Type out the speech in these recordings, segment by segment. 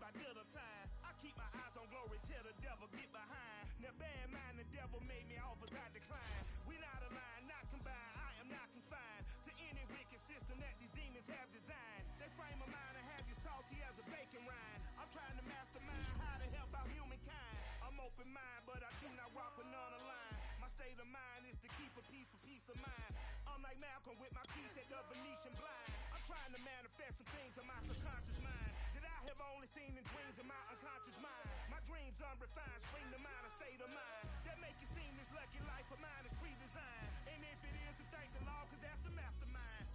I did a time. I keep my eyes on glory till the devil get behind. Now bad mind, the devil made me offers I decline. We not aligned, not combined. I am not confined to any wicked system that these demons have designed. They frame a mind and have you salty as a bacon rind. I'm trying to mastermind how to help out humankind. I'm open mind, but I do not rock with none aligned. My state of mind is to keep a peace for peace of mind. I'm like Malcolm with my piece at the Venetian blinds. I'm trying to manifest some things in my subconscious mind that I have only seen in dreams in my unconscious mind. My dreams unrefined, spring to mind, a state of mind that make it seem this lucky life of mine is pre-designed. And if it is, then thank the Lord, cause that's the mastermind.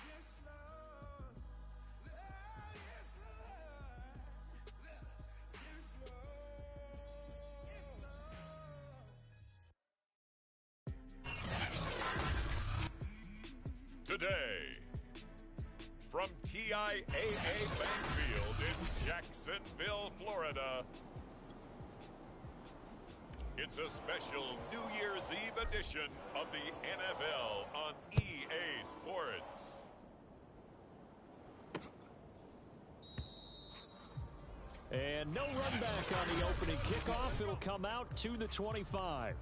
Yes, Lord. Yes, Lord. Yes, Lord. Today, from TIAA Bank Field in Jacksonville, Florida, it's a special New Year's Eve edition of the NFL on EA Sports. And no run back on the opening kickoff. It'll come out to the 25.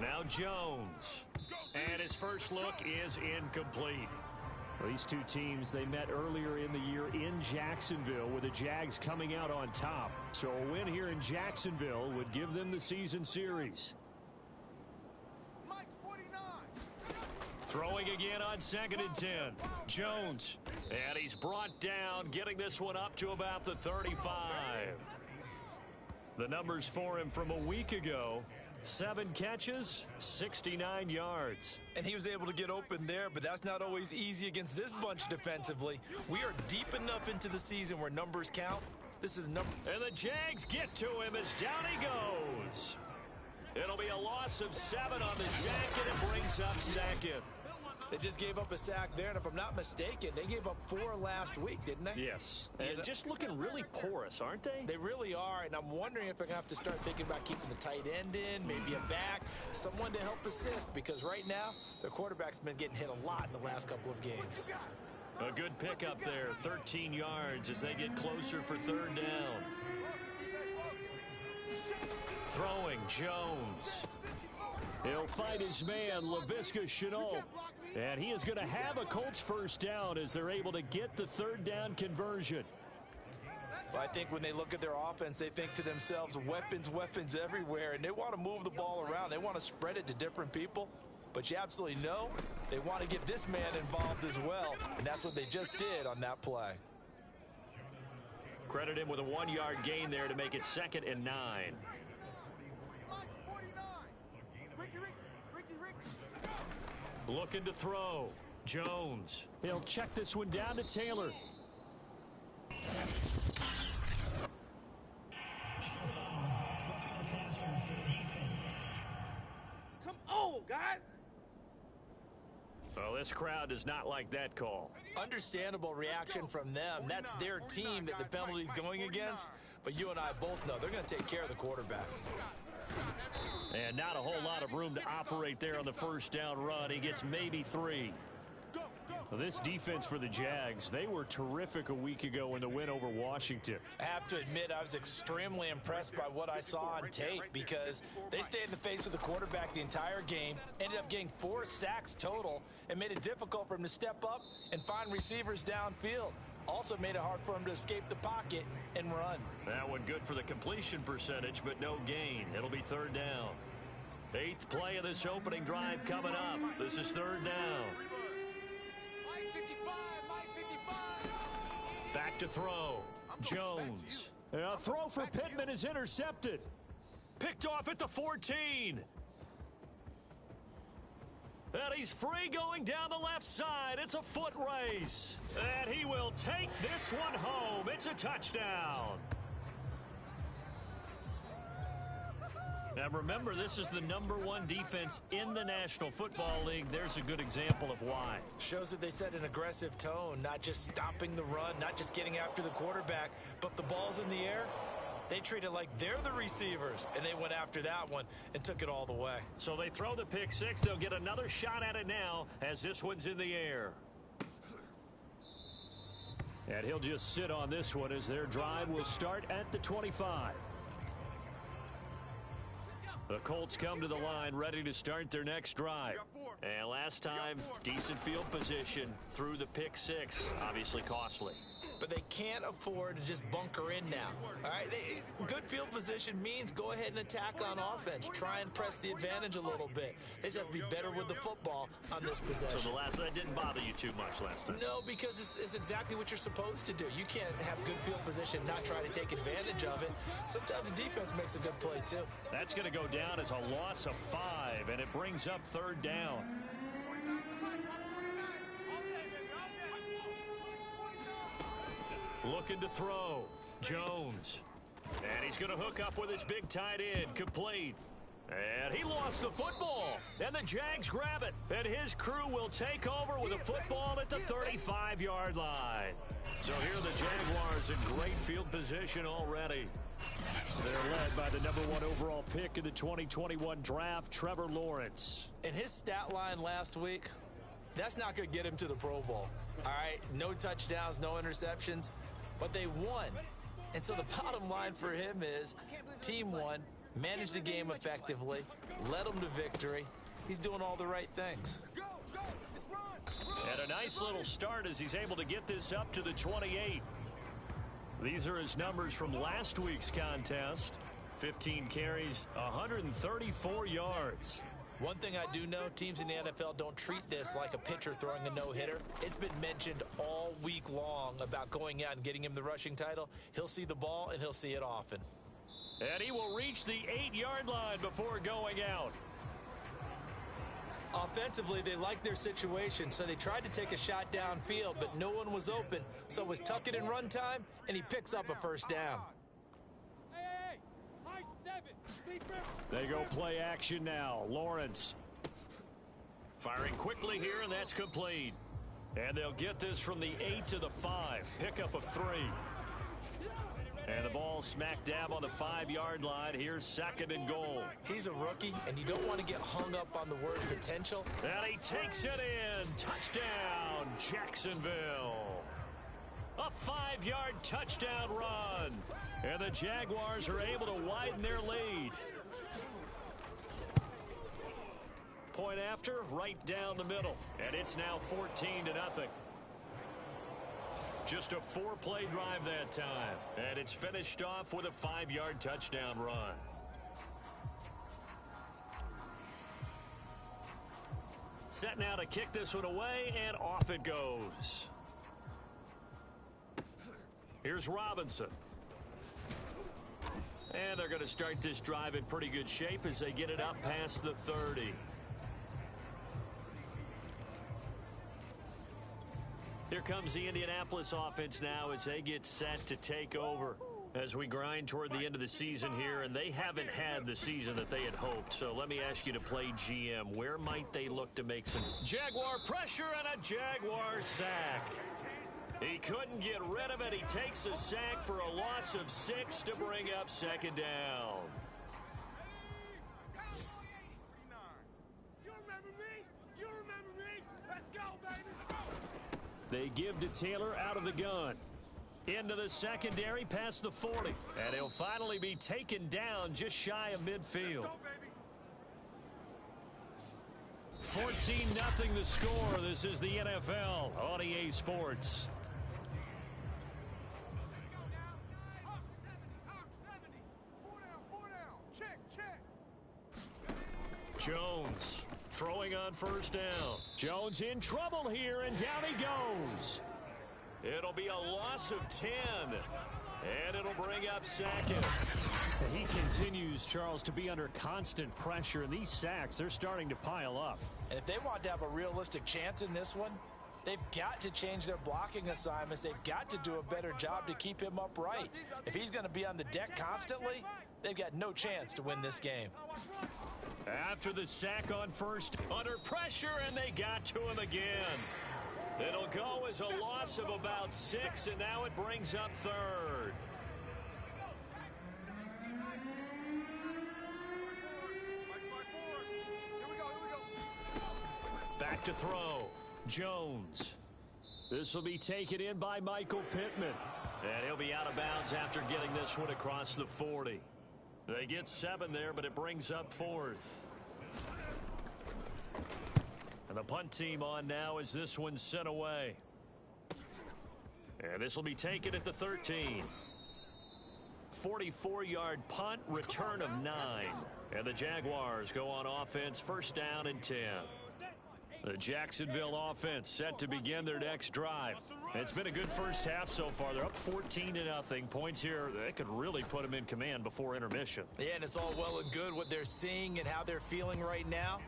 Now Jones. And his first look is incomplete. Well, these two teams, they met earlier in the year in Jacksonville with the Jags coming out on top. So a win here in Jacksonville would give them the season series. Throwing again on 2nd and 10. Jones. And he's brought down, getting this one up to about the 35. The numbers for him from a week ago. 7 catches, 69 yards. And he was able to get open there, but that's not always easy against this bunch defensively. We are deep enough into the season where numbers count. This is number. And the Jags get to him as down he goes. It'll be a loss of 7 on the sack, and it brings up 2nd. They just gave up a sack there, and if I'm not mistaken, they gave up 4 last week, didn't they? Yes, and just looking really porous, aren't they? They really are, and I'm wondering if they're going to have to start thinking about keeping the tight end in, maybe a back, someone to help assist, because right now, their quarterback's been getting hit a lot in the last couple of games. A good pickup there, 13 yards as they get closer for 3rd down. Throwing, Jones. He'll fight his man, Laviska Shenault. And he is going to have a Colts first down as they're able to get the 3rd down conversion. Well, I think when they look at their offense, they think to themselves, weapons, weapons everywhere, and they want to move the ball around. They want to spread it to different people. But you absolutely know they want to get this man involved as well, and that's what they just did on that play. Credit him with a 1-yard gain there to make it 2nd and 9. Looking to throw. Jones. He'll check this one down to Taylor. Come on, guys. Well, this crowd does not like that call. Understandable reaction from them. That's their team that the penalty's going against. But you and I both know they're going to take care of the quarterback. And not a whole lot of room to operate there on the first down run. He gets maybe 3. Well, this defense for the Jags, they were terrific a week ago in the win over Washington. I have to admit, I was extremely impressed by what I saw on tape because they stayed in the face of the quarterback the entire game, ended up getting 4 sacks total, and made it difficult for him to step up and find receivers downfield. Also made it hard for him to escape the pocket and run. That one good for the completion percentage, but no gain. It'll be 3rd down. 8th play of this opening drive coming up. This is 3rd down. Back to throw. Jones. A throw for Pittman is intercepted. Picked off at the 14. And he's free going down the left side. It's a foot race. And he will take this one home. It's a touchdown. Now remember, this is the #1 defense in the National Football League. There's a good example of why. Shows that they set an aggressive tone, not just stopping the run, not just getting after the quarterback, but the ball's in the air. They treat it like they're the receivers, and they went after that one and took it all the way. So they throw the pick six. They'll get another shot at it now as this one's in the air. And he'll just sit on this one as their drive will start at the 25. The Colts come to the line ready to start their next drive. And last time, decent field position through the pick six. Obviously costly. But they can't afford to just bunker in now. All right, good field position means go ahead and attack on offense. Try and press the advantage a little bit. They just have to be better with the football on this possession. So that didn't bother you too much last time? No, because it's exactly what you're supposed to do. You can't have good field position and not try to take advantage of it. Sometimes the defense makes a good play, too. That's going to go down as a loss of 5, and it brings up 3rd down. Looking to throw. Jones. And he's going to hook up with his big tight end. Complete. And he lost the football. And the Jags grab it. And his crew will take over with a football at the 35-yard line. So here are the Jaguars in great field position already. They're led by the #1 overall pick in the 2021 draft, Trevor Lawrence. And his stat line last week, that's not going to get him to the Pro Bowl. All right, no touchdowns, no interceptions. But they won. And so the bottom line for him is team won, managed the game effectively, led them to victory. He's doing all the right things. And a nice little start as he's able to get this up to the 28. These are his numbers from last week's contest. 15 carries, 134 yards. One thing I do know, teams in the NFL don't treat this like a pitcher throwing a no-hitter. It's been mentioned all week long about going out and getting him the rushing title. He'll see the ball, and he'll see it often. And he will reach the 8-yard line before going out. Offensively, they liked their situation, so they tried to take a shot downfield, but no one was open. So it was tuck it and run time, and he picks up a first down. They go play action now. Lawrence firing quickly here, and that's complete. And they'll get this from the 8 to the 5. Pickup of 3. And the ball smack dab on the 5-yard line. Here's 2nd and goal. He's a rookie, and you don't want to get hung up on the word potential. And he takes it in. Touchdown, Jacksonville. A 5-yard touchdown run. And the Jaguars are able to widen their lead. Point after, right down the middle. And it's now 14-0. Just a 4-play drive that time. And it's finished off with a 5-yard touchdown run. Set now to kick this one away, and off it goes. Here's Robinson. And they're going to start this drive in pretty good shape as they get it up past the 30. Here comes the Indianapolis offense now as they get set to take over. As we grind toward the end of the season here, and they haven't had the season that they had hoped. So let me ask you to play GM. Where might they look to make some Jaguar pressure and a Jaguar sack? He couldn't get rid of it. He takes a sack for a loss of 6 to bring up 2nd down. You remember me? You remember me? Let's go, baby. They give to Taylor out of the gun. Into the secondary past the 40. And he'll finally be taken down just shy of midfield. 14-0 the score. This is the NFL on EA Sports. Jones throwing on 1st down. Jones in trouble here, and down he goes. It'll be a loss of 10, and it'll bring up 2nd. He continues, Charles, to be under constant pressure, and these sacks, they're starting to pile up. And if they want to have a realistic chance in this one, they've got to change their blocking assignments. They've got to do a better job to keep him upright. If he's going to be on the deck constantly, they've got no chance to win this game. After the sack on 1st, under pressure, and they got to him again. It'll go as a loss of about 6, and now it brings up 3rd. back to throw. Jones. This will be taken in by Michael Pittman. And he'll be out of bounds after getting this one across the 40. They get 7 there, but it brings up 4th. And the punt team on now as this one's sent away. And this will be taken at the 13. 44-yard punt, return of 9. And the Jaguars go on offense, first down and 10. The Jacksonville offense set to begin their next drive. It's been a good first half so far. They're up 14-0. Points here, they could really put them in command before intermission. Yeah, and it's all well and good what they're seeing and how they're feeling right now.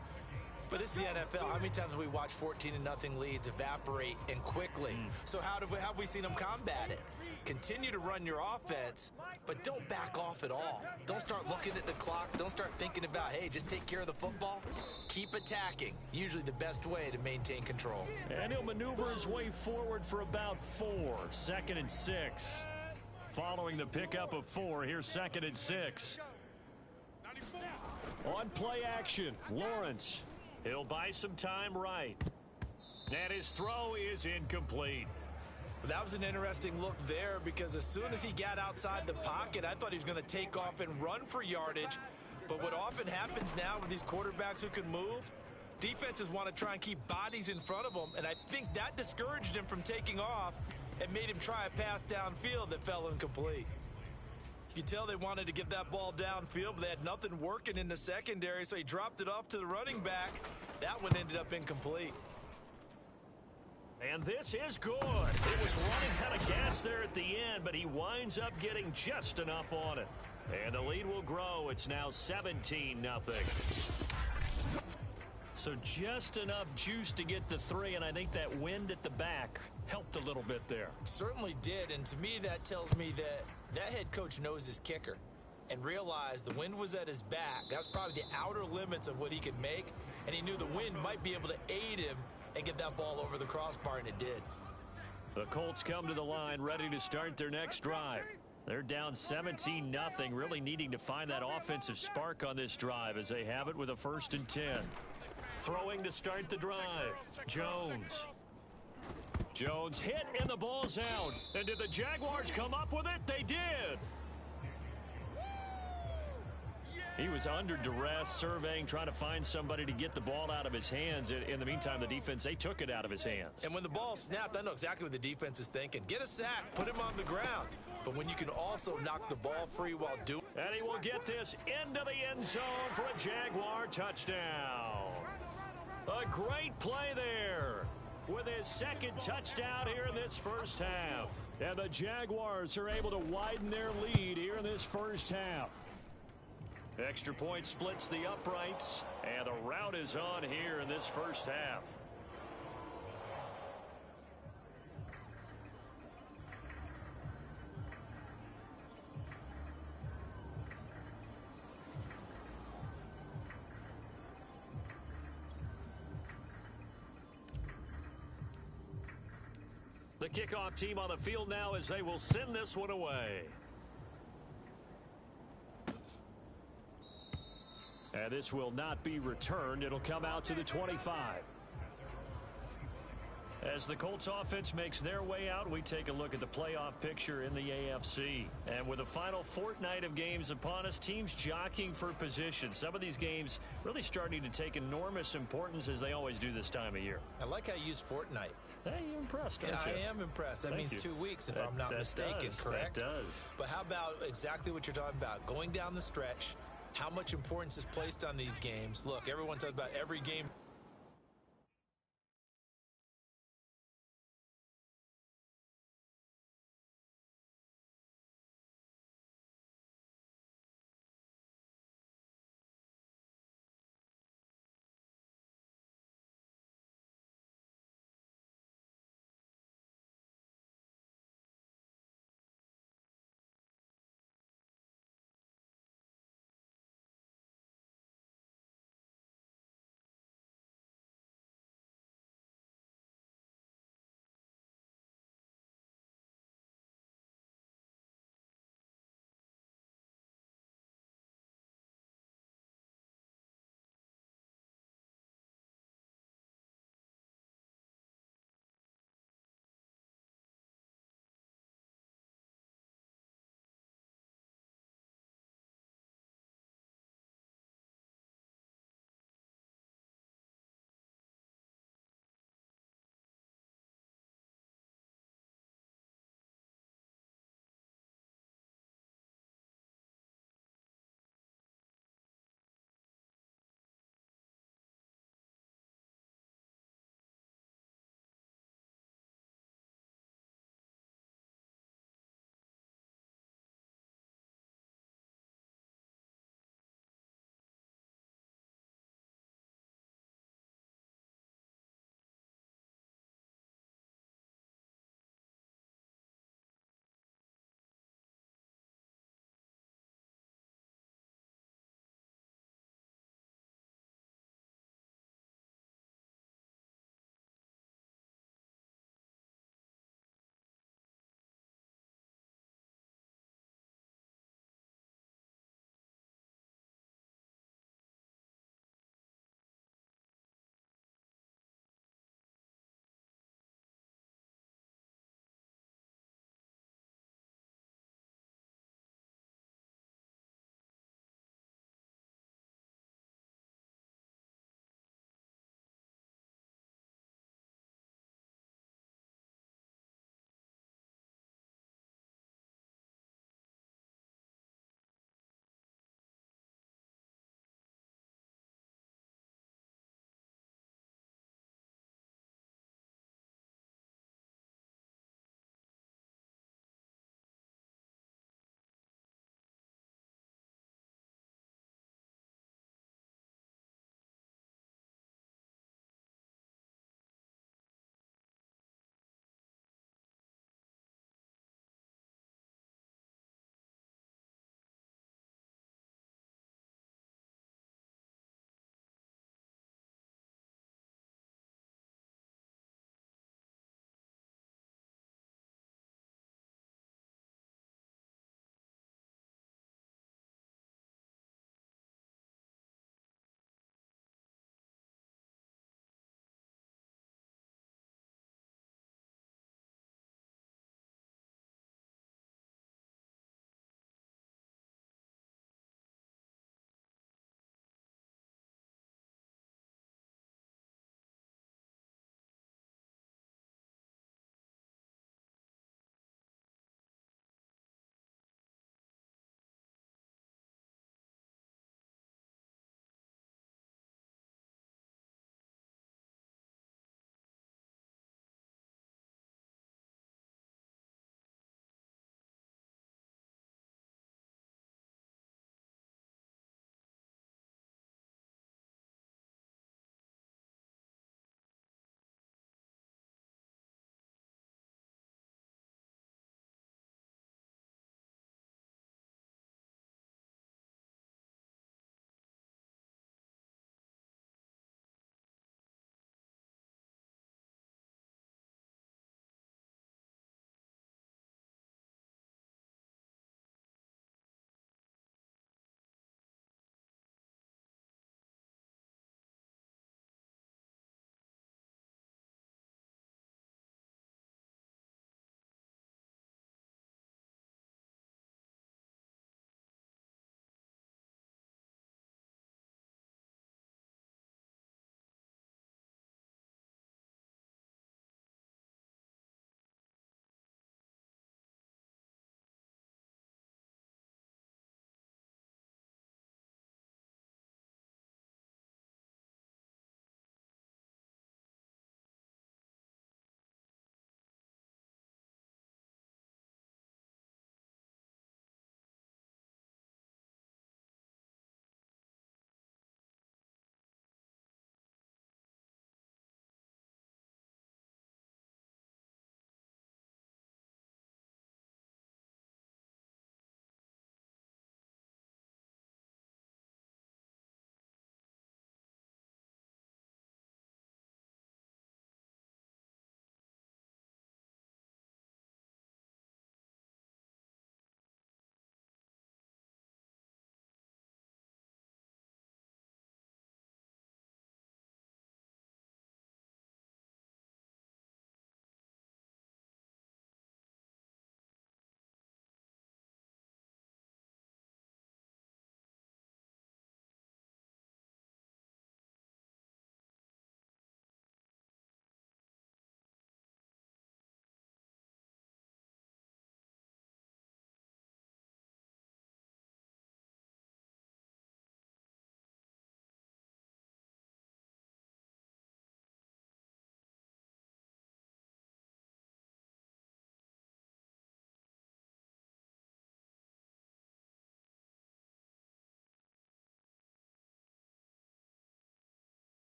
But this is the NFL. How many times have we watched 14-0 leads evaporate and quickly? So how have we seen them combat it? Continue to run your offense, but don't back off at all. Don't start looking at the clock. Don't start thinking about, hey, just take care of the football. Keep attacking. Usually the best way to maintain control. And he'll maneuver his way forward for about 4. 2nd and 6. Following the pickup of 4, here's 2nd and 6. On play action, Lawrence. He'll buy some time right. And his throw is incomplete. That was an interesting look there because as soon as he got outside the pocket, I thought he was going to take off and run for yardage. But what often happens now with these quarterbacks who can move, defenses want to try and keep bodies in front of them, and I think that discouraged him from taking off and made him try a pass downfield that fell incomplete. You could tell they wanted to get that ball downfield, but they had nothing working in the secondary, so he dropped it off to the running back. That one ended up incomplete. And this is good. It was running out of gas there at the end, but he winds up getting just enough on it. And the lead will grow. It's now 17-0. So just enough juice to get the 3, and I think that wind at the back helped a little bit there. Certainly did, and to me that tells me that that head coach knows his kicker and realized the wind was at his back. That's probably the outer limits of what he could make, and he knew the wind might be able to aid him and get that ball over the crossbar, and it did. The Colts come to the line ready to start their next drive. They're down 17-0, really needing to find that offensive spark on this drive as they have it with a 1st and 10. Throwing to start the drive. Jones. Jones hit and the ball's out. And did the Jaguars come up with it? They did. He was under duress, surveying, trying to find somebody to get the ball out of his hands. In the meantime, the defense, they took it out of his hands. And when the ball snapped, I know exactly what the defense is thinking. Get a sack, put him on the ground. But when you can also knock the ball free while doing it. And he will get this into the end zone for a Jaguar touchdown. A great play there with his 2nd touchdown here in this first half. And the Jaguars are able to widen their lead here in this first half. Extra point splits the uprights, and the route is on here in this first half. The kickoff team on the field now as they will send this one away. And this will not be returned. It'll come out to the 25. As the Colts offense makes their way out, we take a look at the playoff picture in the AFC. And with the final fortnight of games upon us, teams jockeying for position. Some of these games really starting to take enormous importance as they always do this time of year. I like how you use fortnight. Hey, you're impressed, aren't you? Yeah, I am impressed. That means 2 weeks, if I'm not mistaken, correct? That does. But how about exactly what you're talking about? Going down the stretch, how much importance is placed on these games? Look, everyone talks about every game.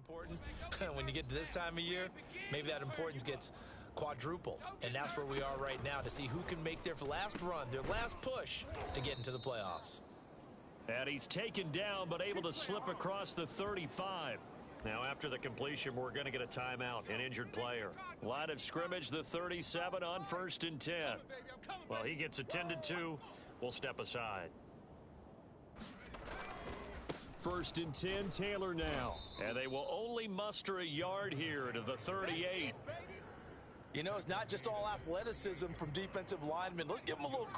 important. When you get to this time of year, maybe that importance gets quadrupled. And that's where we are right now, to see who can make their last run, their last push to get into the playoffs. And he's taken down, but able to slip across the 35. Now, after the completion, we're going to get a timeout, an injured player. Line of scrimmage, the 37 on 1st and 10. Well, he gets attended to. We'll step aside. 1st and 10, Taylor now. And they will only muster a yard here to the 38. You know, it's not just all athleticism from defensive linemen. Let's give them a little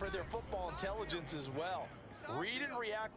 for their football intelligence as well. Read and react.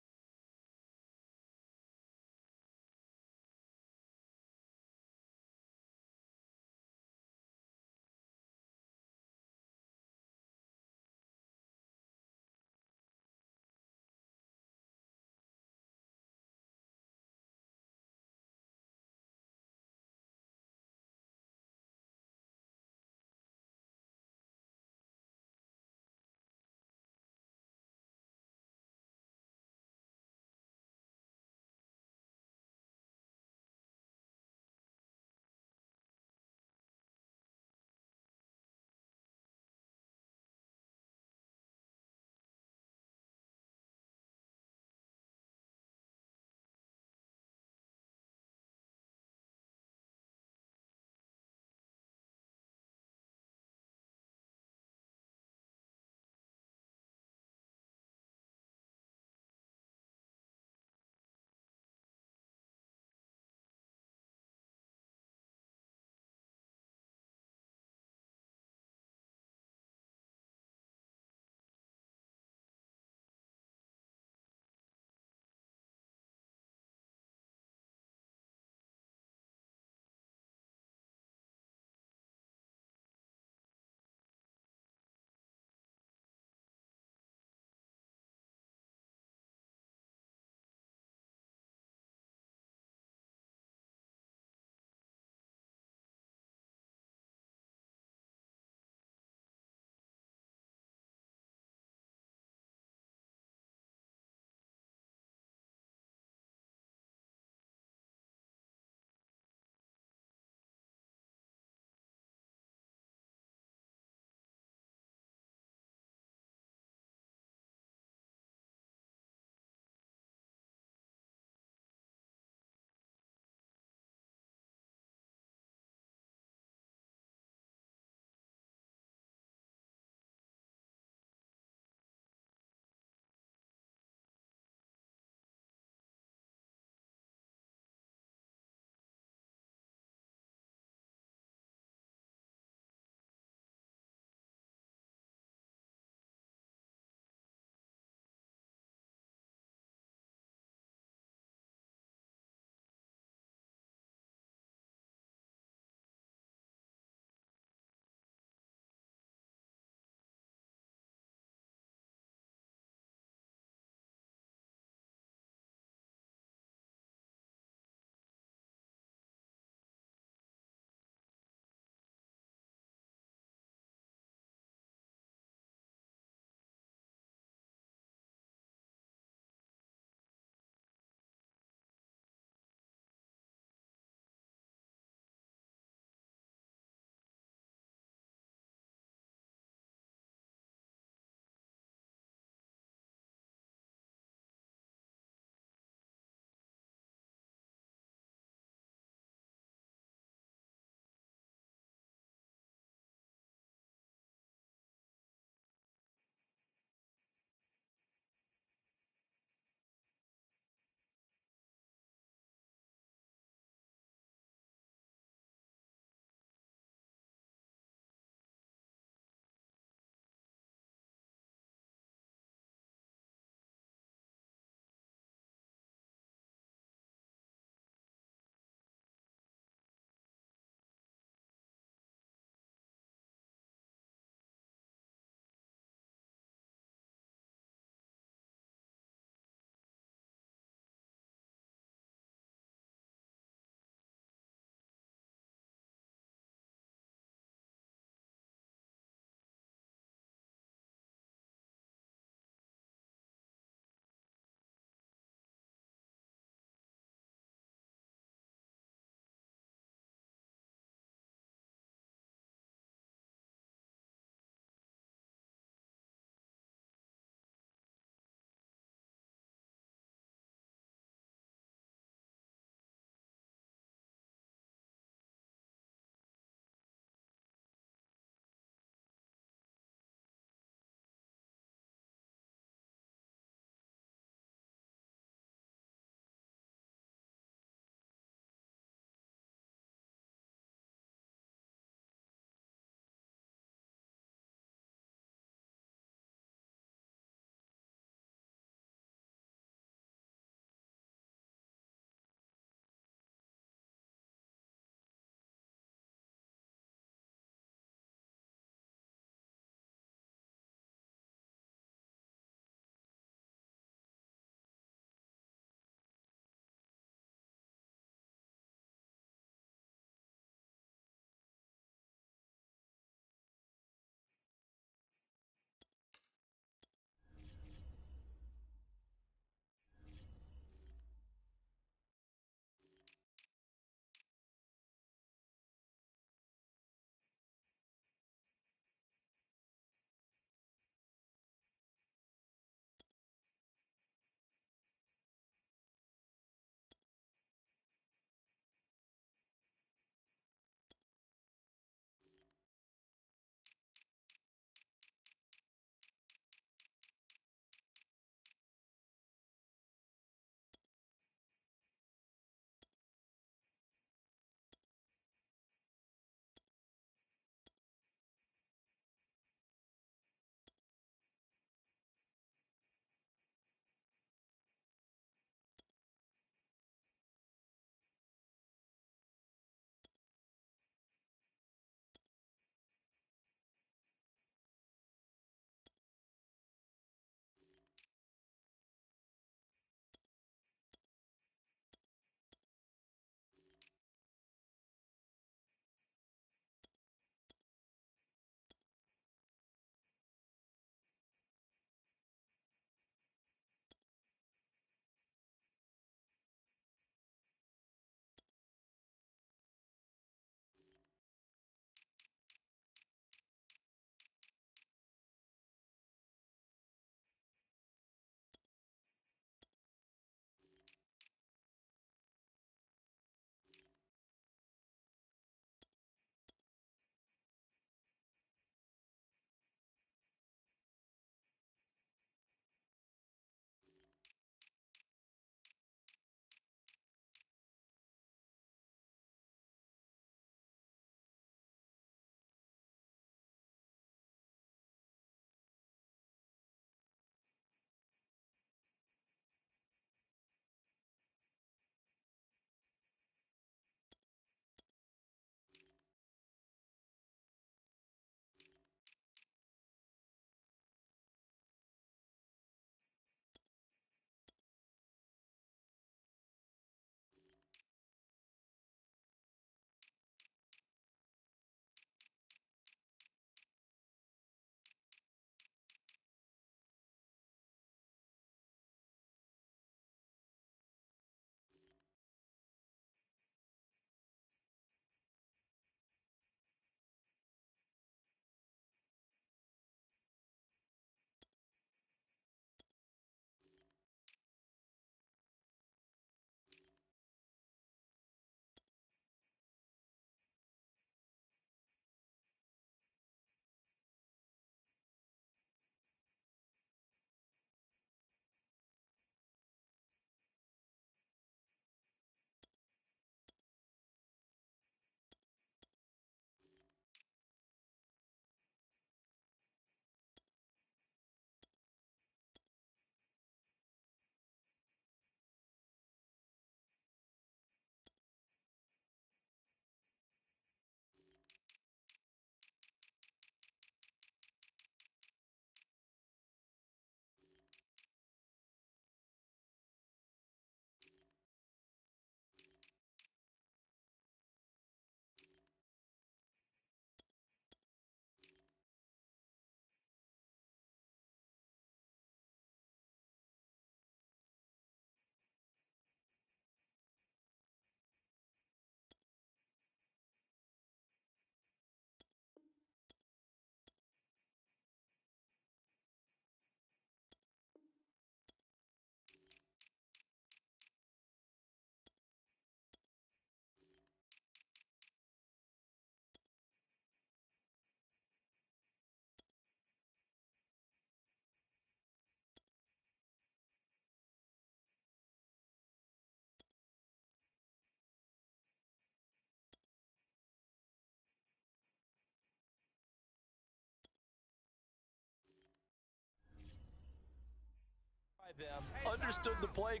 them, understood the play,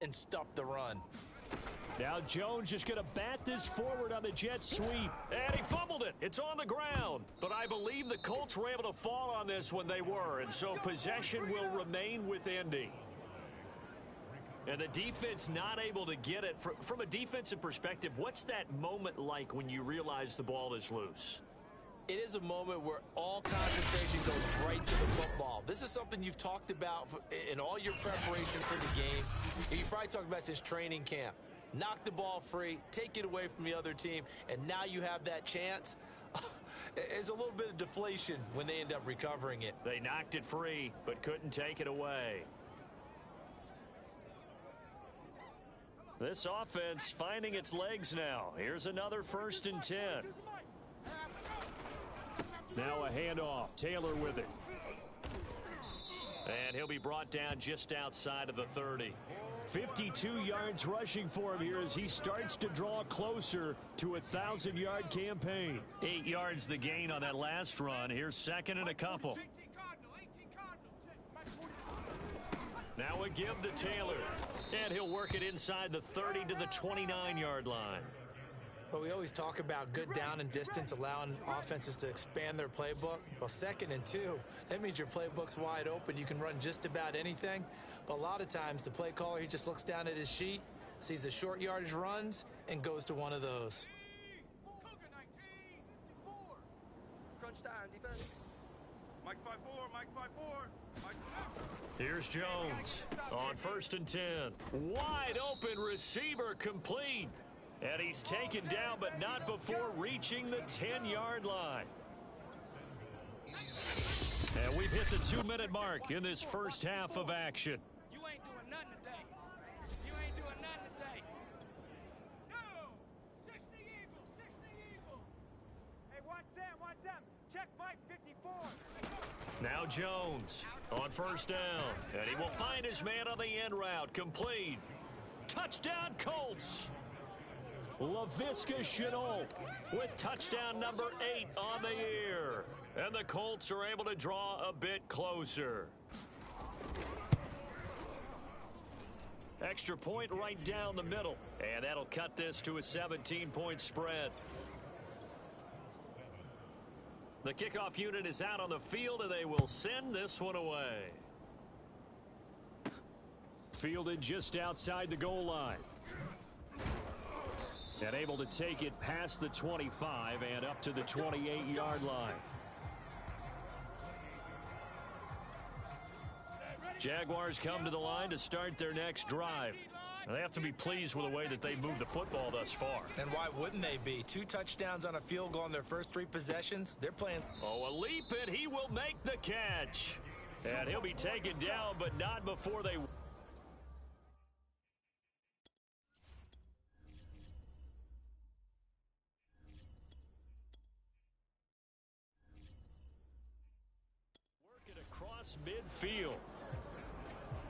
and stopped the run. Now Jones is going to bat this forward on the jet sweep. And he fumbled it. It's on the ground. But I believe the Colts were able to fall on this when they were. And so possession will remain with Indy. And the defense not able to get it. From a defensive perspective, what's that moment like when you realize the ball is loose? It is a moment where all concentration goes right to the football. This is something you've talked about in all your preparation for the game. You've probably talked about since training camp. Knock the ball free, take it away from the other team, and now you have that chance. It's a little bit of deflation when they end up recovering it. They knocked it free, but couldn't take it away. This offense finding its legs now. Here's another 1st and 10. Now a handoff. Taylor with it. And he'll be brought down just outside of the 30. 52 yards rushing for him here as he starts to draw closer to a 1,000-yard campaign. 8 yards the gain on that last run. Here's 2nd and a couple. Now a give to Taylor. And he'll work it inside the 30 to the 29-yard line. Well, we always talk about good down and distance, allowing offenses to expand their playbook. Well, 2nd and 2, that means your playbook's wide open. You can run just about anything. But a lot of times, the play caller, he just looks down at his sheet, sees the short yardage runs, and goes to one of those. Crunch time, defense. Mike's 5-4, Mike's 5-4. Here's Jones on 1st and 10. Wide open receiver complete. And he's taken down, but not before reaching the 10-yard line. And we've hit the 2-minute mark in this first half of action. You ain't doing nothing today. You ain't doing nothing today. No! 60 Eagle, 60 Eagle. Hey, watch them. Check Mike 54. Now Jones on 1st down. And he will find his man on the end route. Complete. Touchdown, Colts. Laviska Shenault with touchdown number 8 on the year. And the Colts are able to draw a bit closer. Extra point right down the middle. And that'll cut this to a 17-point spread. The kickoff unit is out on the field, and they will send this one away. Fielded just outside the goal line. And able to take it past the 25 and up to the 28-yard line. Jaguars come to the line to start their next drive. They have to be pleased with the way that they moved the football thus far. And why wouldn't they be? 2 touchdowns on a field goal in their first 3 possessions. They're playing. Oh, a leap, and he will make the catch. And he'll be taken down, but not before they... Across midfield.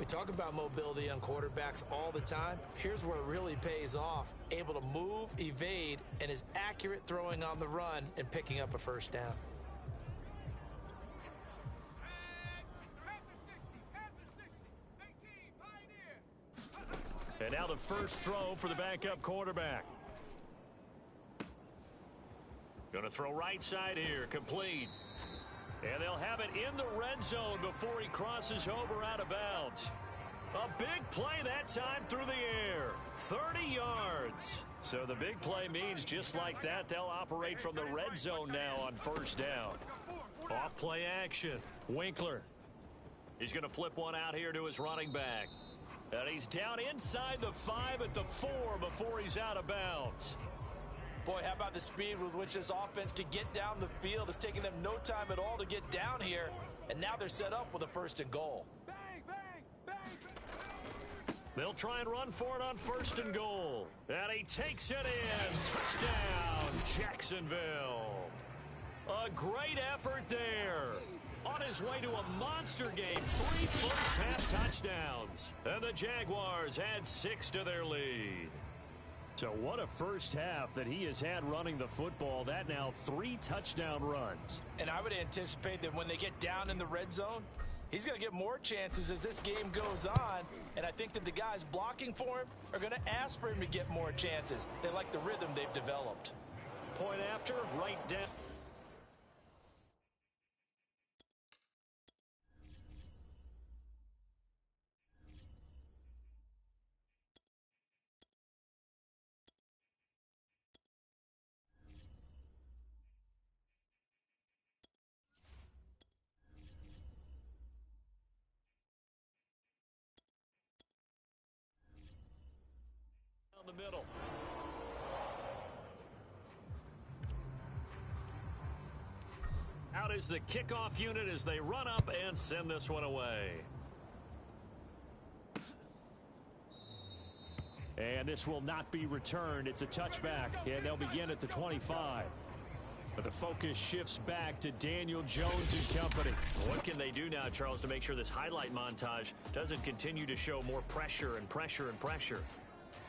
We talk about mobility on quarterbacks all the time. Here's where it really pays off. Able to move, evade, and is accurate throwing on the run and picking up a 1st down. And now the first throw for the backup quarterback. Going to throw right side here, complete. And they'll have it in the red zone before he crosses over out of bounds. A big play that time through the air. 30 yards. So the big play means just like that, they'll operate from the red zone now on 1st down. Off play action. Winkler. He's going to flip one out here to his running back. And he's down inside the 5 at the 4 before he's out of bounds. Boy, how about the speed with which this offense can get down the field? It's taken them no time at all to get down here. And now they're set up with a 1st and goal. Bang, bang, bang, bang. They'll try and run for it on 1st and goal. And he takes it in. Touchdown, Jacksonville. A great effort there. On his way to a monster game. 3 first-half touchdowns. And the Jaguars add 6 to their lead. So what a first half that he has had running the football. That now 3 touchdown runs. And I would anticipate that when they get down in the red zone, He's going to get more chances as this game goes on, and I think that the guys blocking for him are going to ask for him to get more chances. They like the rhythm they've developed. Point after, right down. Down the middle. Out is the kickoff unit as they run up and send this one away. And this will not be returned. It's a touchback, and they'll begin at the 25. But the focus shifts back to Daniel Jones and company. What can they do now, Charles, to make sure this highlight montage doesn't continue to show more pressure and pressure and pressure?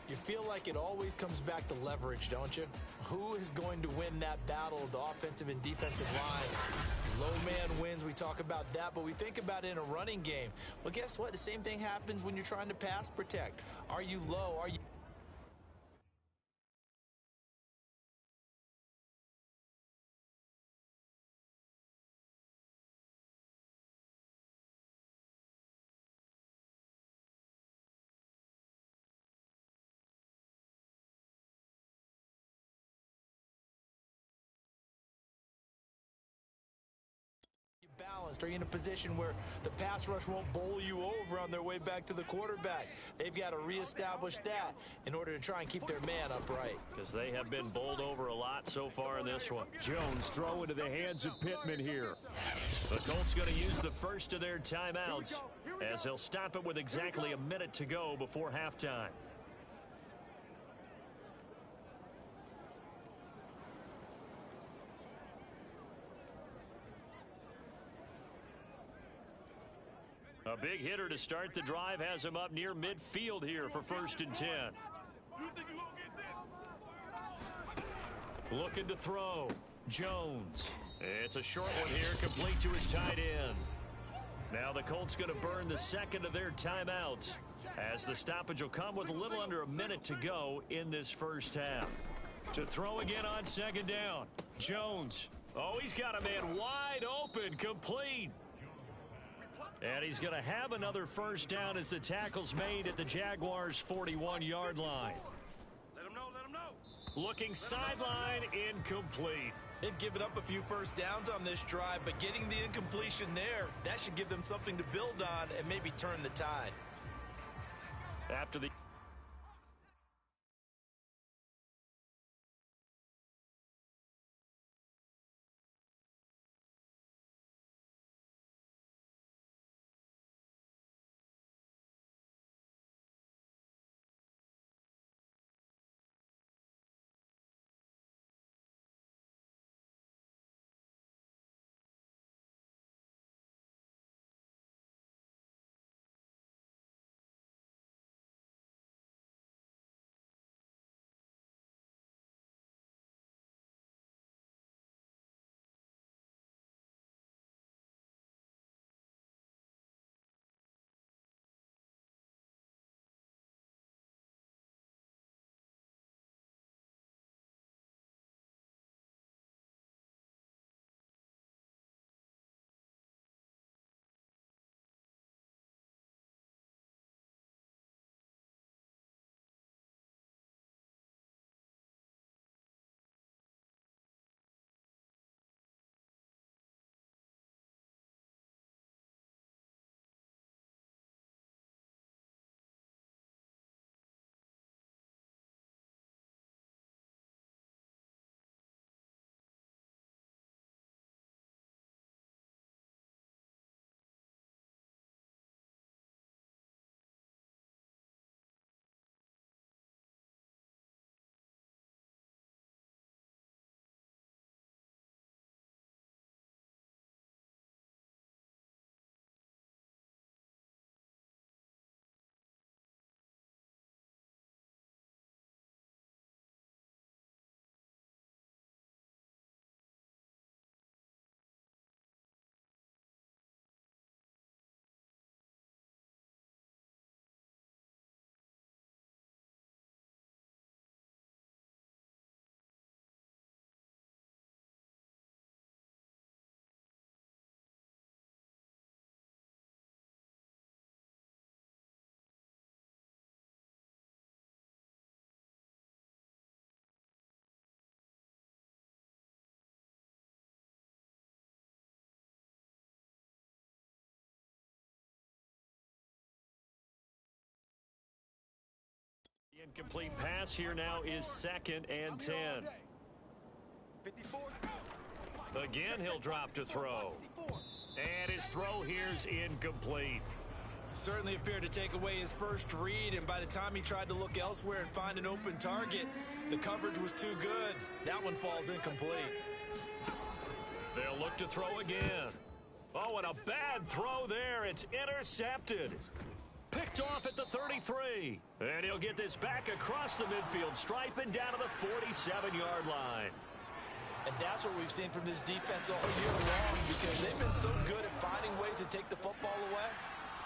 You feel like it always comes back to leverage, don't you? Who is going to win that battle of the offensive and defensive lines? Low man wins. We talk about that, but we think about it in a running game. Well, guess what? The same thing happens when you're trying to pass protect. Are you low? Are you... balanced? Are you in a position where the pass rush won't bowl you over on their way back to the quarterback? They've got to reestablish that in order to try and keep their man upright. Because they have been bowled over a lot so far in this one. Jones throw into the hands of Pittman here. The Colts going to use the first of their timeouts as they'll stop it with exactly a minute to go before halftime. A big hitter to start the drive has him up near midfield here for 1st and 10. Looking to throw. Jones. It's a short one here, complete to his tight end. Now the Colts going to burn the second of their timeouts as the stoppage will come with a little under a minute to go in this first half. To throw again on 2nd down. Jones. Oh, he's got a man wide open, complete. And he's going to have another first down as the tackle's made at the Jaguars' 41-yard line. Let him know, let him know. Looking sideline, incomplete. They've given up a few first downs on this drive, but getting the incompletion there, that should give them something to build on and maybe turn the tide. After the Incomplete pass here now is 2nd and 10. 54. Again, he'll drop to throw. And his throw here's incomplete. Certainly appeared to take away his first read, and by the time he tried to look elsewhere and find an open target, the coverage was too good. That one falls incomplete. They'll look to throw again. Oh, and a bad throw there. It's intercepted. Picked off at the 33. And he'll get this back across the midfield stripe and down to the 47-yard line. And that's what we've seen from this defense all year long, because they've been so good at finding ways to take the football away.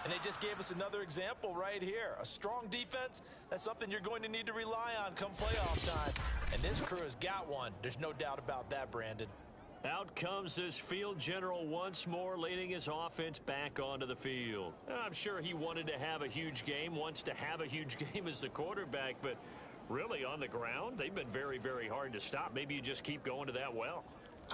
And they just gave us another example right here. A strong defense, that's something you're going to need to rely on come playoff time. And this crew has got one. There's no doubt about that, Brandon. Out comes this field general once more, leading his offense back onto the field. I'm sure he wanted to have a huge game, wants to have a huge game as the quarterback, but really on the ground, they've been very, very hard to stop. Maybe you just keep going to that well.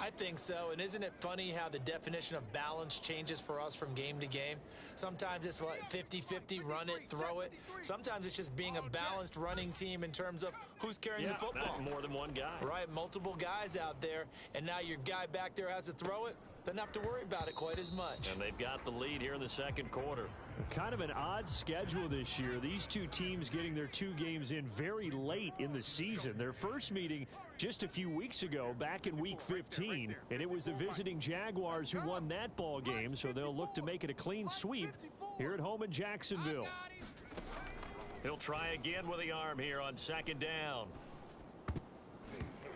I think so, and isn't it funny how the definition of balance changes for us from game to game? Sometimes it's 50-50, run it, throw it. Sometimes it's just being a balanced running team in terms of who's carrying the football. Not more than one guy. Right, multiple guys out there, and now your guy back there has to throw it. Doesn't have to worry about it quite as much. And they've got the lead here in the second quarter. Kind of an odd schedule this year. These two teams getting their 2 games in very late in the season. Their first meeting just a few weeks ago, back in Week 15, and it was the visiting Jaguars who won that ball game, so they'll look to make it a clean sweep here at home in Jacksonville. He'll try again with the arm here on 2nd down.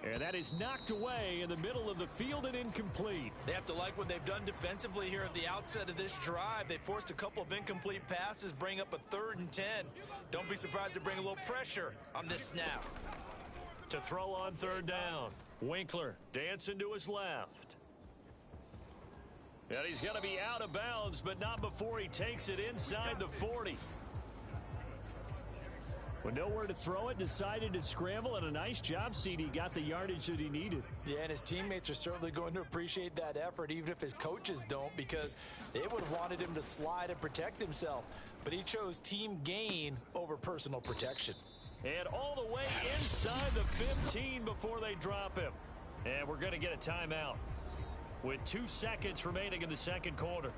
And that is knocked away in the middle of the field and incomplete. They have to like what they've done defensively here at the outset of this drive. They forced a couple of incomplete passes, bring up a 3rd and 10. Don't be surprised to bring a little pressure on this snap. To throw on 3rd down. Winkler dancing to his left. And he's going to be out of bounds, but not before he takes it inside the 40. With nowhere to throw it, decided to scramble, and a nice job, CD. Got the yardage that he needed. Yeah, and his teammates are certainly going to appreciate that effort, even if his coaches don't, because they would have wanted him to slide and protect himself. But he chose team gain over personal protection. And all the way inside the 15 before they drop him. And we're going to get a timeout with 2 seconds remaining in the second quarter.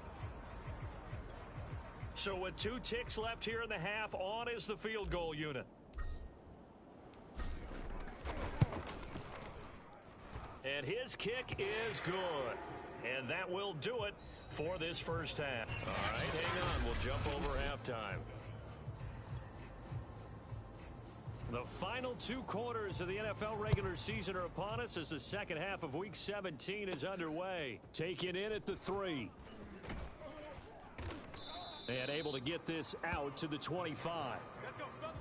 So with 2 ticks left here in the half, on is the field goal unit. And his kick is good. And that will do it for this first half. All right, hang on. We'll jump over halftime. The final 2 quarters of the NFL regular season are upon us as the second half of Week 17 is underway. Taken in at the 3. And able to get this out to the 25. Let's go, brother.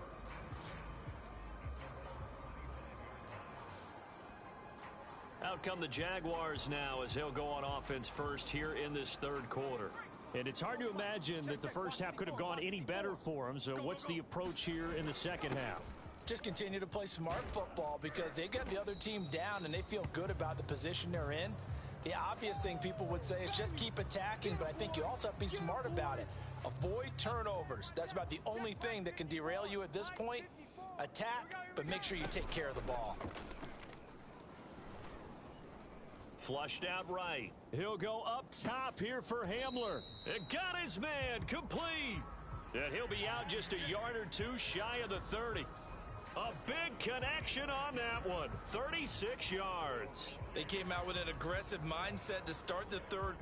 Out come the Jaguars now as he'll go on offense first here in this 3rd quarter. And it's hard to imagine that the first half could have gone any better for him. So what's the approach here in the second half? Just continue to play smart football because they got the other team down and they feel good about the position they're in. The obvious thing people would say is just keep attacking, but I think you also have to be smart about it. Avoid turnovers. That's about the only thing that can derail you at this point. Attack, but make sure you take care of the ball. Flushed out right. He'll go up top here for Hamler. And got his man complete. And he'll be out just a yard or 2 shy of the 30. A big connection on that one. 36 yards. They came out with an aggressive mindset to start the 3rd.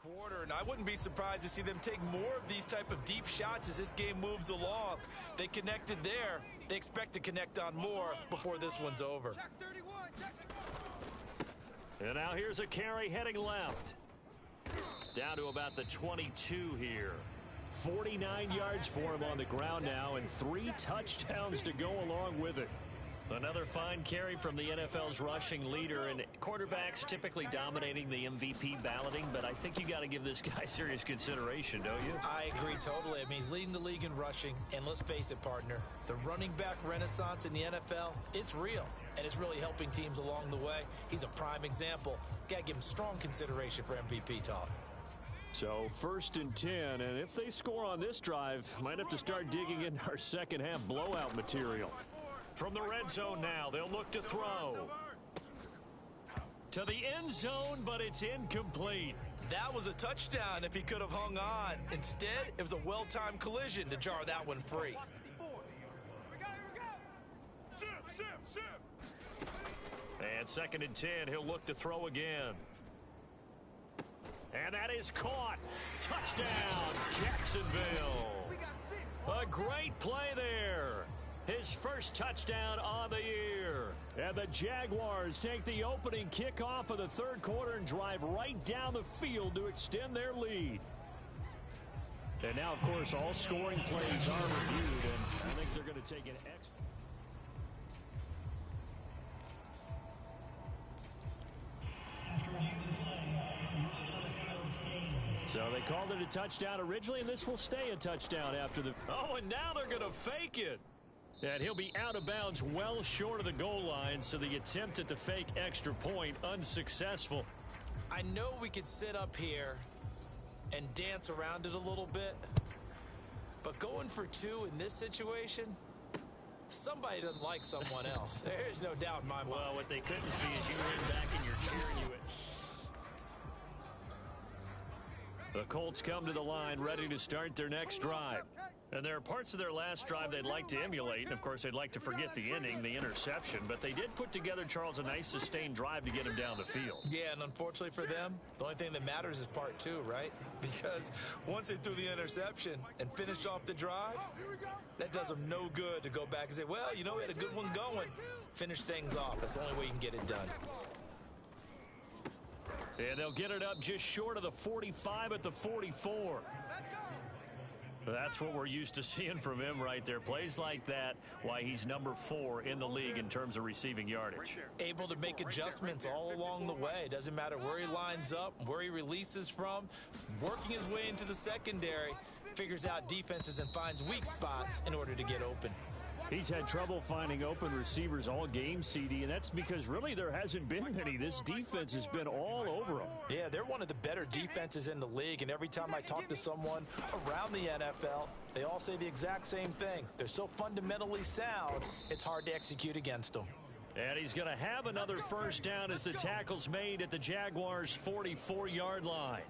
quarter, and I wouldn't be surprised to see them take more of these type of deep shots as this game moves along. They connected there. They expect to connect on more before this one's over. And now here's a carry heading left. Down to about the 22 here. 49 yards for him on the ground now, and 3 touchdowns to go along with it. Another fine carry from the NFL's rushing leader, and quarterbacks typically dominating the MVP balloting, but I think you got to give this guy serious consideration, don't you? I agree totally. I mean, he's leading the league in rushing, and let's face it, partner, the running back renaissance in the NFL, it's real, and it's really helping teams along the way. He's a prime example. Got to give him strong consideration for MVP talk. So 1st and 10, and if they score on this drive, might have to start digging into our second half blowout material. From the red zone now, they'll look to throw. To the end zone, but it's incomplete. That was a touchdown if he could have hung on. Instead, it was a well-timed collision to jar that one free. And 2nd and 10, he'll look to throw again. And that is caught. Touchdown, Jacksonville. A great play there. His first touchdown on the year. And the Jaguars take the opening kickoff of the 3rd quarter and drive right down the field to extend their lead. And now, of course, all scoring plays are reviewed, and I think they're going to take an extra. So they called it a touchdown originally, and this will stay a touchdown after the... Oh, and now they're going to fake it. And he'll be out of bounds well short of the goal line, so the attempt at the fake extra point unsuccessful. I know we could sit up here and dance around it a little bit, but going for 2 in this situation, somebody doesn't like someone else. There's no doubt in my mind. Well, what they couldn't see is you lean back in your chair and you... The Colts come to the line ready to start their next drive. And there are parts of their last drive they'd like to emulate. And, of course, they'd like to forget the inning, the interception. But they did put together, Charles, a nice sustained drive to get him down the field. Yeah, and unfortunately for them, the only thing that matters is part 2, right? Because once they threw the interception and finished off the drive, that does them no good to go back and say, well, you know, we had a good one going. Finish things off. That's the only way you can get it done. And they'll get it up just short of the 45 at the 44. That's what we're used to seeing from him right there. Plays like that, why he's number 4 in the league in terms of receiving yardage. Able to make adjustments all along the way. Doesn't matter where he lines up, where he releases from. Working his way into the secondary, figures out defenses and finds weak spots in order to get open. He's had trouble finding open receivers all game, CD, and that's because really there hasn't been many. This defense has been all over them. Yeah, they're one of the better defenses in the league, and every time I talk to someone around the NFL, they all say the exact same thing. They're so fundamentally sound, it's hard to execute against them. And he's going to have another first down as the tackle's made at the Jaguars' 44-yard line.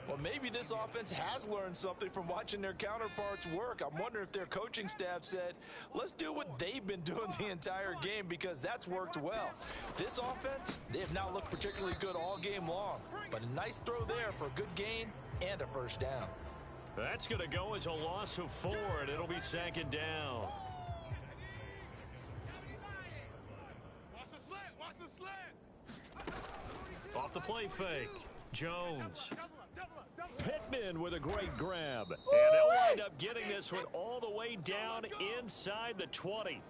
Well, maybe this offense has learned something from watching their counterparts work. I'm wondering if their coaching staff said, let's do what they've been doing the entire game, because that's worked well. This offense, they have not looked particularly good all game long, but a nice throw there for a good gain and a first down. That's going to go as a loss of 4, and it'll be 2nd down. Watch the slant, watch the slant. Off the play fake, Jones. Pittman with a great grab. And they'll wind up getting this one all the way down inside the 20.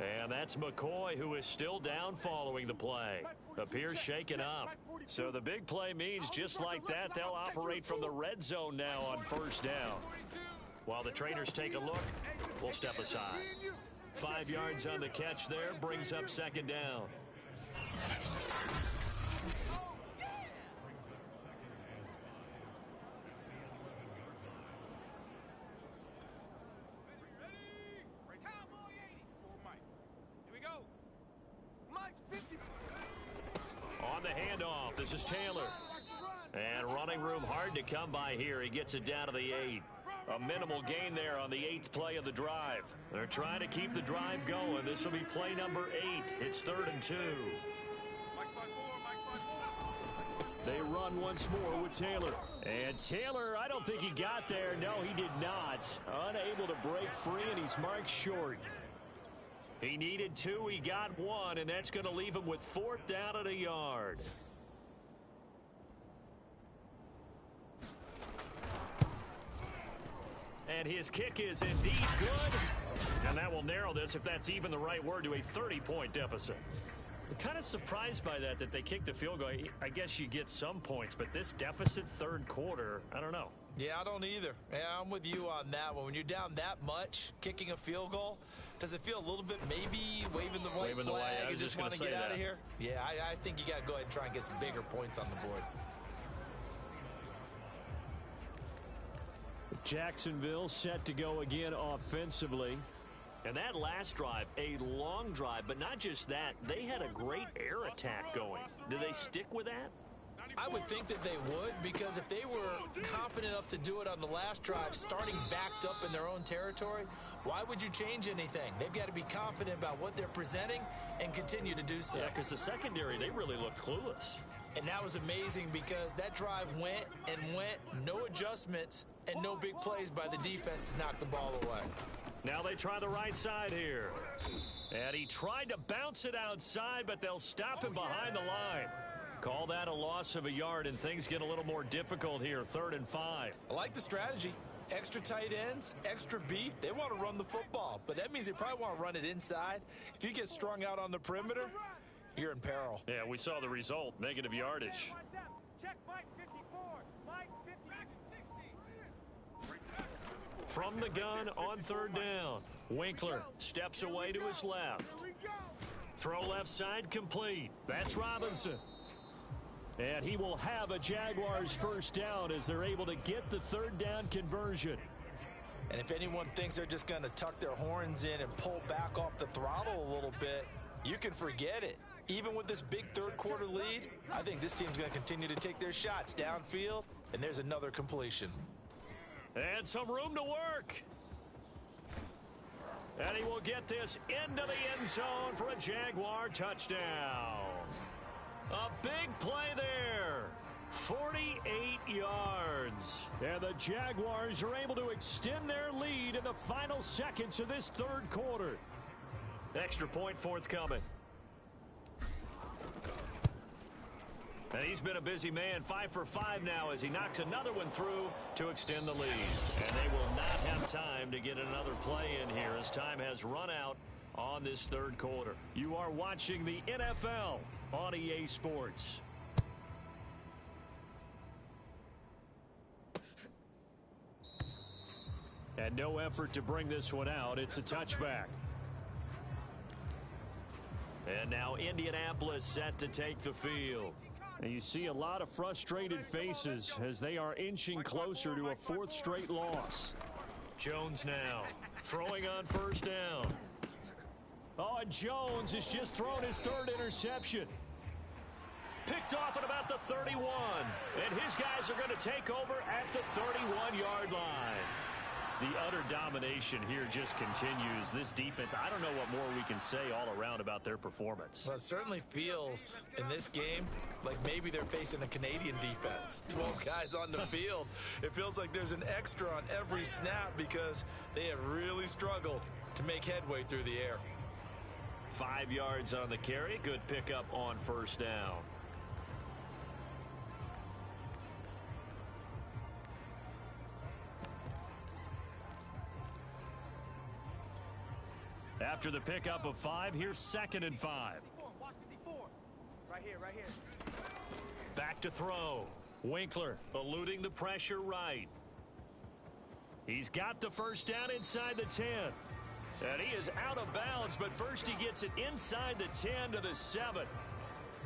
And that's McCoy, who is still down following the play. Appears shaken up. So the big play means just like that, they'll operate from the red zone now on first down. While the trainers take a look, we'll step aside. 5 yards on the catch there, brings up 2nd down. On the handoff, this is Taylor. And running room hard to come by here. He gets it down to the 8. A minimal gain there on the 8th play of the drive. They're trying to keep the drive going. This will be play number 8. It's 3rd and 2. They run once more with Taylor. And Taylor, I don't think he got there. No, he did not. Unable to break free, and he's marked short. He needed 2, he got 1, and that's going to leave him with 4th down at a yard. And his kick is indeed good. And that will narrow this, if that's even the right word, to a 30-point deficit. I'm kind of surprised by that they kicked the field goal. I guess you get some points, but this deficit third quarter, I don't know. Yeah, I don't either. Yeah, I'm with you on that one. When you're down that much, kicking a field goal, does it feel a little bit maybe waving the white flag and just want to get out of here? Yeah, I think you got to go ahead and try and get some bigger points on the board. Jacksonville set to go again offensively. And that last drive, a long drive, but not just that. They had a great air attack going. Do they stick with that? I would think that they would, because if they were confident enough to do it on the last drive, starting backed up in their own territory, why would you change anything? They've got to be confident about what they're presenting and continue to do so. Yeah, because the secondary, they really looked clueless. And that was amazing because that drive went and went, no adjustments, and no big plays by the defense to knock the ball away. Now they try the right side here. And he tried to bounce it outside, but they'll stop him behind the line. Call that a loss of a yard, and things get a little more difficult here, 3rd and 5. I like the strategy. Extra tight ends, extra beef. They want to run the football, but that means they probably want to run it inside. If you get strung out on the perimeter, you're in peril. Yeah, we saw the result, negative yardage. Check Mike 54. Mike 50. From the gun on 3rd down. Winkler steps away to his left. Throw left side complete. That's Robinson. And he will have a Jaguars 1st down as they're able to get the 3rd down conversion. And if anyone thinks they're just going to tuck their horns in and pull back off the throttle a little bit, you can forget it. Even with this big 3rd quarter lead, I think this team's going to continue to take their shots downfield, and there's another completion. And some room to work. And he will get this into the end zone for a Jaguar touchdown. A big play there. 48 yards. And the Jaguars are able to extend their lead in the final seconds of this 3rd quarter. Extra point forthcoming. And he's been a busy man, 5 for 5 now as he knocks another one through to extend the lead. And they will not have time to get another play in here as time has run out on this 3rd quarter. You are watching the NFL on EA Sports. And no effort to bring this one out. It's a touchback. And now Indianapolis set to take the field. And you see a lot of frustrated faces as they are inching closer to a 4th straight loss. Jones now throwing on 1st down. Oh, and Jones has just thrown his 3rd interception. Picked off at about the 31. And his guys are going to take over at the 31-yard line. The utter domination here just continues. This defense, I don't know what more we can say all around about their performance. Well, it certainly feels in this game like maybe they're facing a Canadian defense. 12 guys on the field. It feels like there's an extra on every snap because they have really struggled to make headway through the air. 5 yards on the carry. Good pickup on 1st down. After the pickup of 5, here's 2nd and 5. Watch 54. Right here, right here. Back to throw. Winkler eluding the pressure right. He's got the 1st down inside the 10. And he is out of bounds, but first he gets it inside the 10 to the 7.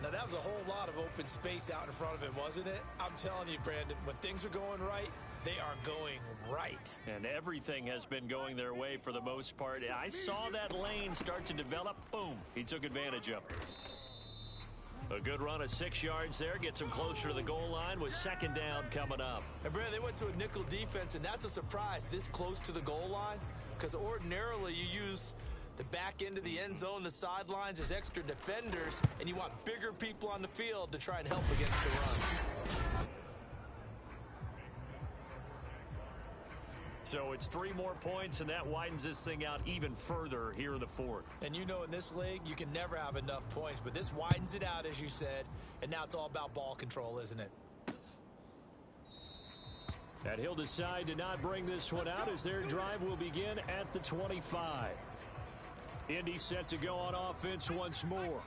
Now, that was a whole lot of open space out in front of him, wasn't it? I'm telling you, Brandon, when things are going right, they are going right. And everything has been going their way for the most part. I saw that lane start to develop. Boom. He took advantage of it. A good run of 6 yards there. Gets him closer to the goal line with 2nd down coming up. And, Brandon, they went to a nickel defense, and that's a surprise this close to the goal line because ordinarily you use The back end of the end zone, the sidelines, is extra defenders, and you want bigger people on the field to try and help against the run. So it's 3 more points, and that widens this thing out even further here in the fourth. And you know in this league, you can never have enough points, but this widens it out, as you said, and now it's all about ball control, isn't it? And he'll decide to not bring this one out as their drive will begin at the 25. Indy set to go on offense once more.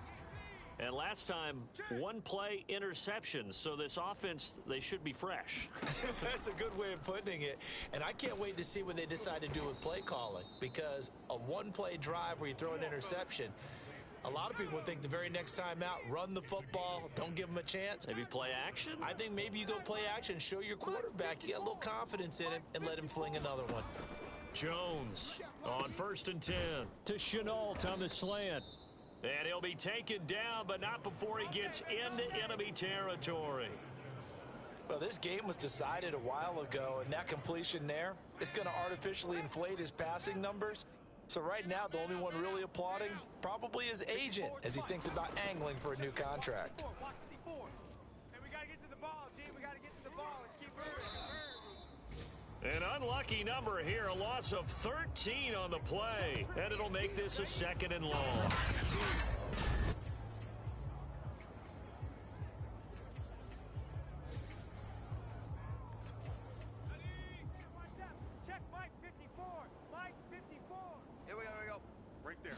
And last time, 1 play interception, so this offense, they should be fresh. That's a good way of putting it. And I can't wait to see what they decide to do with play calling, because a 1-play drive where you throw an interception, a lot of people think the very next time out, run the football, don't give them a chance. Maybe play action? I think maybe you go play action, show your quarterback you got a little confidence in him, and let him fling another one. Jones on 1st and 10 to Chenault on the slant. And he'll be taken down, but not before he gets into enemy territory. Well, this game was decided a while ago, and that completion there is going to artificially inflate his passing numbers. So right now, the only one really applauding probably his agent as he thinks about angling for a new contract. Watch 54. Hey, we got to get to the ball, team. We got to get to the ball. Let's keep moving. An unlucky number here, a loss of 13 on the play, and it'll make this a 2nd and long. Check Mike 54. Mike 54. Here we go. Right there.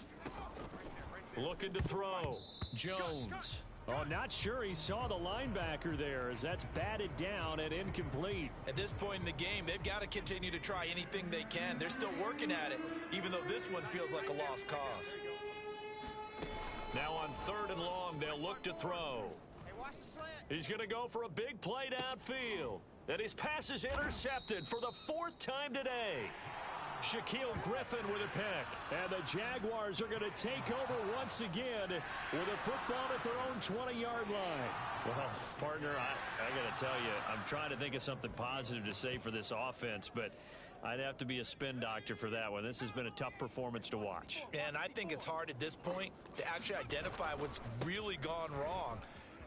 Looking to throw. Jones. Oh, not sure he saw the linebacker there as that's batted down and incomplete. At this point in the game, they've got to continue to try anything they can. They're still working at it, even though this one feels like a lost cause. Now on 3rd and long, they'll look to throw. Hey, watch the slant. He's going to go for a big play downfield. And his pass is intercepted for the 4th time today. Shaquille Griffin with a pick. And the Jaguars are going to take over once again with a football at their own 20-yard line. Well, partner, I got to tell you, I'm trying to think of something positive to say for this offense, but I'd have to be a spin doctor for that one. This has been a tough performance to watch. And I think it's hard at this point to actually identify what's really gone wrong.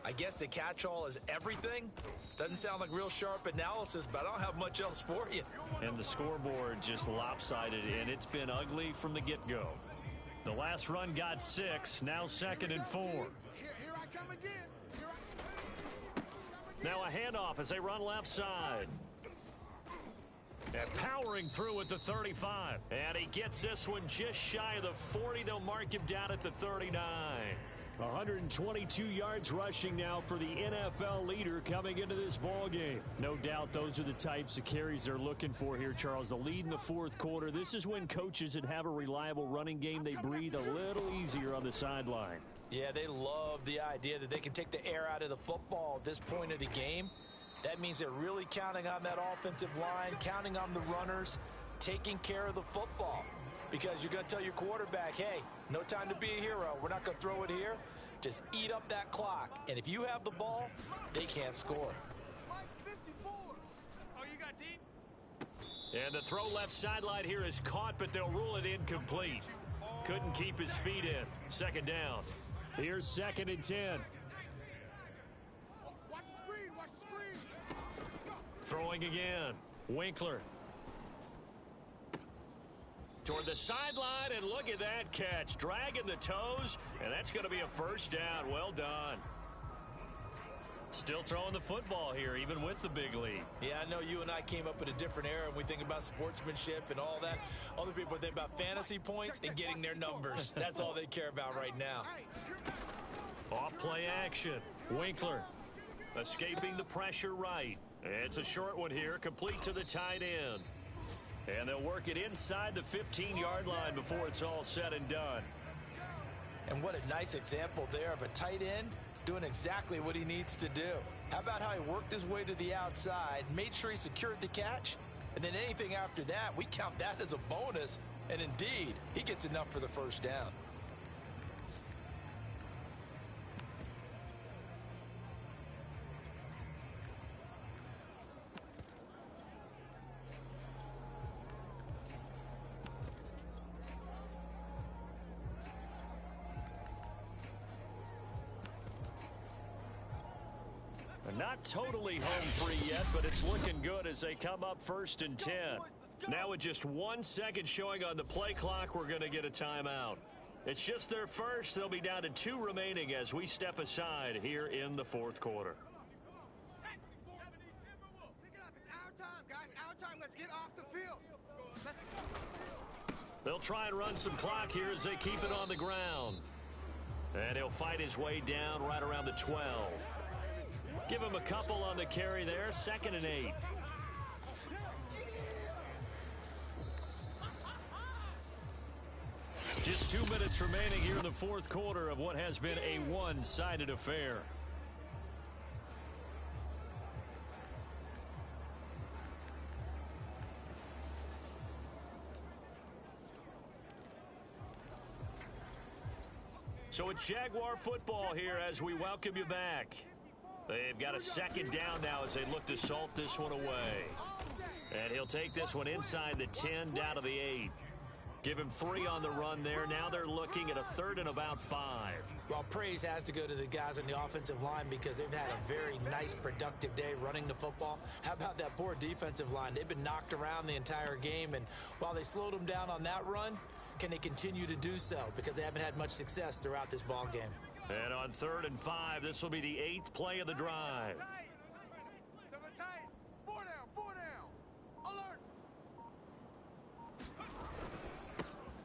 I guess the catch-all is everything. Doesn't sound like real sharp analysis, but I don't have much else for you. And the scoreboard just lopsided, and it's been ugly from the get-go. The last run got 6, now 2nd and 4. Here I come again. Now a handoff as they run left side. And powering through at the 35. And he gets this one just shy of the 40. They'll mark him down at the 39. 122 yards rushing now for the NFL leader coming into this ball game. No doubt those are the types of carries they're looking for here, Charles. The lead in the 4th quarter. This is when coaches that have a reliable running game, they breathe a little easier on the sideline. Yeah, they love the idea that they can take the air out of the football at this point of the game. That means they're really counting on that offensive line, counting on the runners, taking care of the football. Because you're going to tell your quarterback, hey, no time to be a hero. We're not going to throw it here. Just eat up that clock. And if you have the ball, they can't score. Mike 54. Oh, you got deep? And the throw left sideline here is caught, but they'll rule it incomplete. Couldn't keep his feet in. 2nd down. Here's 2nd and 10. Watch the screen. Watch the screen. Throwing again. Winkler. Toward the sideline, and look at that catch. Dragging the toes, and that's going to be a 1st down. Well done. Still throwing the football here, even with the big lead. Yeah, I know you and I came up in a different era, and we think about sportsmanship and all that. Other people think about fantasy points and getting their numbers. That's all they care about right now. Off play action. Winkler escaping the pressure right. It's a short one here, complete to the tight end. And they'll work it inside the 15-yard line before it's all said and done. And what a nice example there of a tight end doing exactly what he needs to do. How about how he worked his way to the outside, made sure he secured the catch, and then anything after that, we count that as a bonus. And indeed, he gets enough for the 1st down. Not totally home free yet, but it's looking good as they come up 1st and 10. Now with just 1 second showing on the play clock, we're going to get a timeout. It's just their first. They'll be down to 2 remaining as we step aside here in the 4th quarter. Pick it up. It's our time, guys. Our time. Let's get off the field. They'll try and run some clock here as they keep it on the ground. And he'll fight his way down right around the 12. Give him a couple on the carry there. 2nd and 8. Just 2 minutes remaining here in the 4th quarter of what has been a one-sided affair. So it's Jaguar football here as we welcome you back. They've got a 2nd down now as they look to salt this one away. And he'll take this one inside the 10 down to the 8. Give him 3 on the run there. Now they're looking at a 3rd and about 5. Well, praise has to go to the guys on the offensive line because they've had a very nice, productive day running the football. How about that poor defensive line? They've been knocked around the entire game, and while they slowed them down on that run, can they continue to do so? Because they haven't had much success throughout this ball game. And on 3rd and 5, this will be the 8th play of the drive. Tight. 4 down. Alert.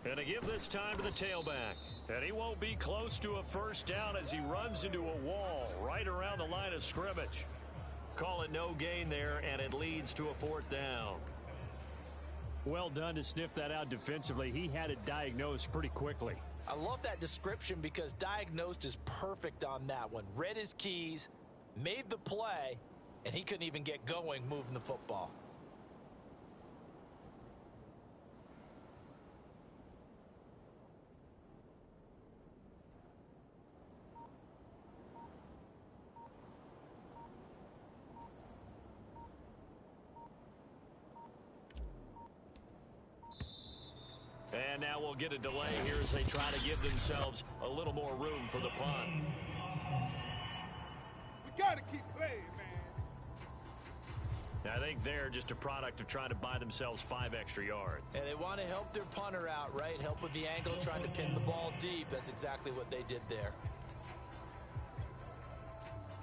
And to give this time to the tailback. And he won't be close to a 1st down as he runs into a wall right around the line of scrimmage. Call it no gain there, and it leads to a 4th down. Well done to sniff that out defensively. He had it diagnosed pretty quickly. I love that description because diagnosed is perfect on that one. Read his keys, made the play, and he couldn't even get going moving the football. And now we'll get a delay here as they try to give themselves a little more room for the punt. We got to keep playing, man. I think they're just a product of trying to buy themselves 5 extra yards. And they want to help their punter out, right? Help with the angle, trying to pin the ball deep. That's exactly what they did there.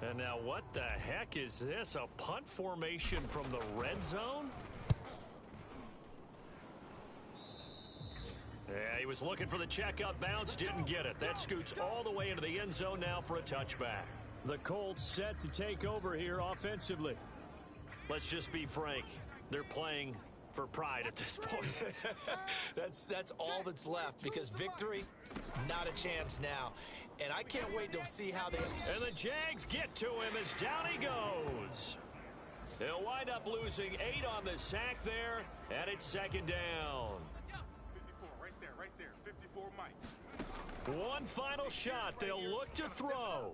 And now what the heck is this? A punt formation from the red zone? Yeah, he was looking for the checkup bounce, didn't get it. That scoots all the way into the end zone now for a touchback. The Colts set to take over here offensively. Let's just be frank. They're playing for pride at this point. That's all that's left because victory, not a chance now. And I can't wait to see how they... And the Jags get to him as down he goes. They'll wind up losing 8 on the sack there, and it's 2nd down. 54, right there. 54, Mike. One final shot. They'll look to throw.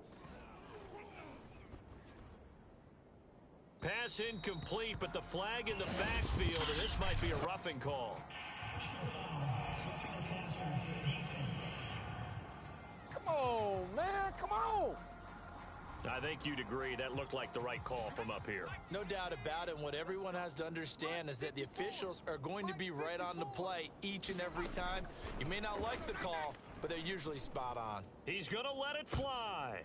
Pass incomplete, but the flag in the backfield, and this might be a roughing call. Come on, man. Come on. I think you'd agree that looked like the right call from up here. No doubt about it. What everyone has to understand is that the officials are going to be right on the play each and every time. You may not like the call, but they're usually spot on. He's going to let it fly.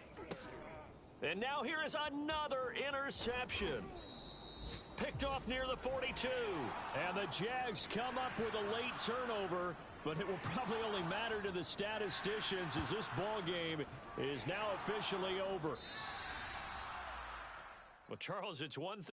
And now here is another interception. Picked off near the 42. And the Jags come up with a late turnover, but it will probably only matter to the statisticians as this ball game is now officially over. Well, Charles, it's one thing.